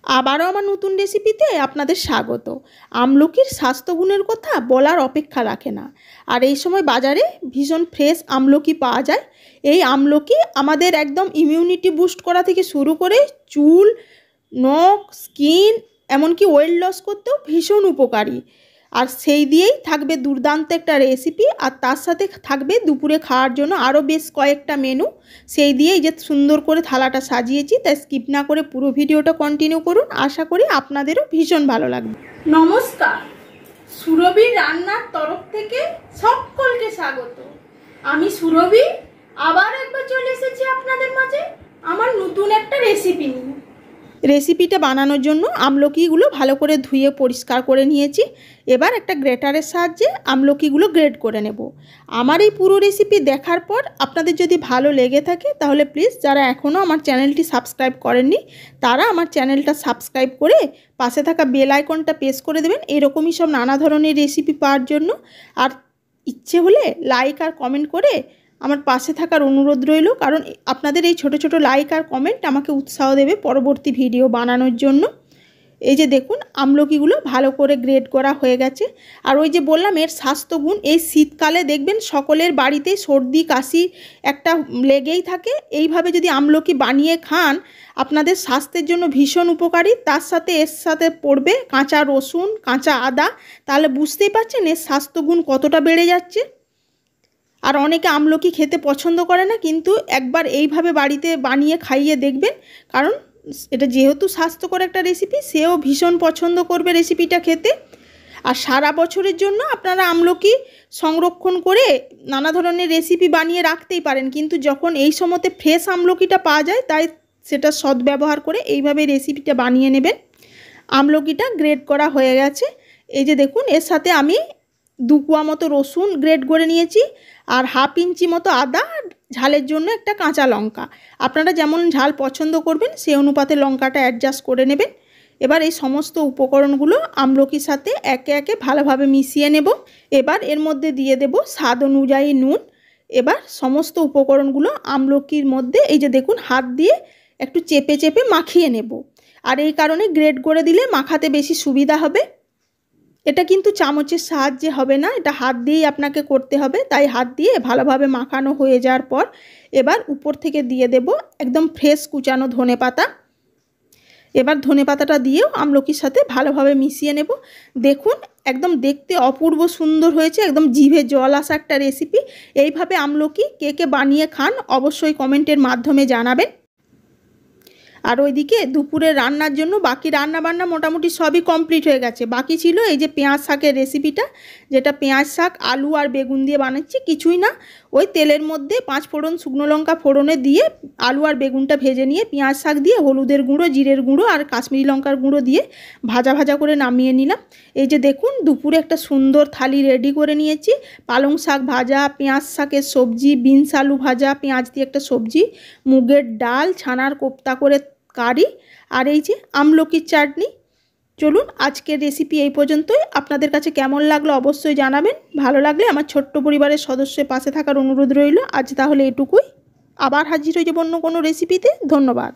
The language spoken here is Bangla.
আবারও আমার নতুন রেসিপিতে আপনাদের স্বাগত। আমলকির স্বাস্থ্যগুণের কথা বলার অপেক্ষা রাখে না। আর এই সময় বাজারে ভীষণ ফ্রেশ আমলকি পাওয়া যায়। এই আমলকি আমাদের একদম ইমিউনিটি বুস্ট করা থেকে শুরু করে চুল, নখ, স্কিন, এমনকি ওয়েট লস করতেও ভীষণ উপকারী। আর সেই দিয়েই থাকবে দুর্দান্ত একটা রেসিপি, আর তার সাথে থাকবে দুপুরে খাওয়ার জন্য আরও বেশ কয়েকটা মেনু। সেই দিয়েই যে সুন্দর করে থালাটা সাজিয়েছি, তাই স্কিপ না করে পুরো ভিডিওটা কন্টিনিউ করুন। আশা করি আপনাদেরও ভীষণ ভালো লাগবে। নমস্কার, সুরভি রান্নার তরফ থেকে সকলকে স্বাগত। আমি সুরভি আবার একবার চলে এসেছি আপনাদের মাঝে আমার নতুন একটা রেসিপি নিয়ে। রেসিপিটা বানানোর জন্য আমলকিগুলো ভালো করে ধুয়ে পরিষ্কার করে নিয়েছি। এবার একটা গ্রেটারের সাহায্যে আমলকিগুলো গ্রেট করে নেব। আমার এই পুরো রেসিপি দেখার পর আপনাদের যদি ভালো লেগে থাকে তাহলে প্লিজ যারা এখনও আমার চ্যানেলটি সাবস্ক্রাইব করেননি তারা আমার চ্যানেলটা সাবস্ক্রাইব করে পাশে থাকা বেল আইকনটা প্রেস করে দেবেন এরকমই সব নানা ধরনের রেসিপি পাওয়ার জন্য। আর ইচ্ছে হলে লাইক আর কমেন্ট করে আমার পাশে থাকার অনুরোধ রইল, কারণ আপনাদের এই ছোট ছোট লাইক আর কমেন্ট আমাকে উৎসাহ দেবে পরবর্তী ভিডিও বানানোর জন্য। এই যে দেখুন আমলকিগুলো ভালো করে গ্রেড করা হয়ে গেছে। আর ওই যে বললাম এর স্বাস্থ্যগুণ, এই শীতকালে দেখবেন সকলের বাড়িতেই সর্দি কাশি একটা লেগেই থাকে। এইভাবে যদি আমলকি বানিয়ে খান আপনাদের স্বাস্থ্যের জন্য ভীষণ উপকারী। তার সাথে এর সাথে পড়বে কাঁচা রসুন, কাঁচা আদা, তাহলে বুঝতেই পারছেন এর স্বাস্থ্যগুণ কতটা বেড়ে যাচ্ছে। আর অনেকে আমলকি খেতে পছন্দ করে না, কিন্তু একবার এইভাবে বাড়িতে বানিয়ে খাইয়ে দেখবেন, কারণ এটা যেহেতু স্বাস্থ্যকর একটা রেসিপি, সেও ভীষণ পছন্দ করবে রেসিপিটা খেতে। আর সারা বছরের জন্য আপনারা আমলকি সংরক্ষণ করে নানা ধরনের রেসিপি বানিয়ে রাখতেই পারেন, কিন্তু যখন এই সময়তে ফ্রেশ আমলকিটা পাওয়া যায় তাই সেটা সদ্ব্যবহার করে এইভাবে রেসিপিটা বানিয়ে নেবেন। আমলকিটা গ্রেড করা হয়ে গেছে। এই যে দেখুন এর সাথে আমি 2 কোয়া মতো রসুন গ্রেড করে নিয়েছি, আর 1/2 ইঞ্চি মতো আদা, ঝালের জন্য একটা কাঁচা লঙ্কা। আপনারা যেমন ঝাল পছন্দ করবেন সেই অনুপাতে লঙ্কাটা অ্যাডজাস্ট করে নেবেন। এবার এই সমস্ত উপকরণগুলো আমলকির সাথে একে একে ভালোভাবে মিশিয়ে নেব। এবার এর মধ্যে দিয়ে দেব স্বাদ অনুযায়ী নুন। এবার সমস্ত উপকরণগুলো আমলকির মধ্যে এই যে দেখুন হাত দিয়ে একটু চেপে চেপে মাখিয়ে নেব। আর এই কারণে গ্রেড করে দিলে মাখাতে বেশি সুবিধা হবে। এটা কিন্তু চামচের সাহায্যে হবে না, এটা হাত দিয়েই আপনাকে করতে হবে। তাই হাত দিয়ে ভালোভাবে মাখানো হয়ে যাওয়ার পর এবার উপর থেকে দিয়ে দেব একদম ফ্রেশ কুচানো ধনেপাতা। এবার ধনেপাতাটা দিয়েও আমলকির সাথে ভালোভাবে মিশিয়ে নেব। দেখুন একদম দেখতে অপূর্ব সুন্দর হয়েছে, একদম জিভে জল আসা একটা রেসিপি। এইভাবে আমলকি কে কে বানিয়ে খান অবশ্যই কমেন্টের মাধ্যমে জানাবেন। আর ওইদিকে দুপুরে রান্নার জন্য বাকি রান্নাবান্না মোটামুটি সবই কমপ্লিট হয়ে গেছে। বাকি ছিল এই যে পেঁয়াজ শাকের রেসিপিটা, যেটা পেঁয়াজ শাক আলু আর বেগুন দিয়ে বানাচ্ছি। কিছুই না, ওই তেলের মধ্যে 5 ফোড়ন শুকনো লঙ্কা ফোড়নে দিয়ে আলু আর বেগুনটা ভেজে নিয়ে পেঁয়াজ শাক দিয়ে হলুদের গুঁড়ো, জিরের গুঁড়ো আর কাশ্মীরি লঙ্কার গুঁড়ো দিয়ে ভাজা ভাজা করে নামিয়ে নিলাম। এই যে দেখুন দুপুরে একটা সুন্দর থালি রেডি করে নিয়েছি। পালং শাক ভাজা, পেঁয়াজ শাকের সবজি, বিনস আলু ভাজা, পেঁয়াজ দিয়ে একটা সবজি, মুগের ডাল, ছানার কোপ্তা করে কারি, আর এই যে আমলকির চাটনি। চলুন আজকের রেসিপি এই পর্যন্তই। আপনাদের কাছে কেমন লাগলো অবশ্যই জানাবেন। ভালো লাগলে আমার ছোট্ট পরিবারের সদস্যের পাশে থাকার অনুরোধ রইল। আজ তাহলে এটুকুই, আবার হাজির হয়ে যাব অন্য কোনো রেসিপিতে। ধন্যবাদ।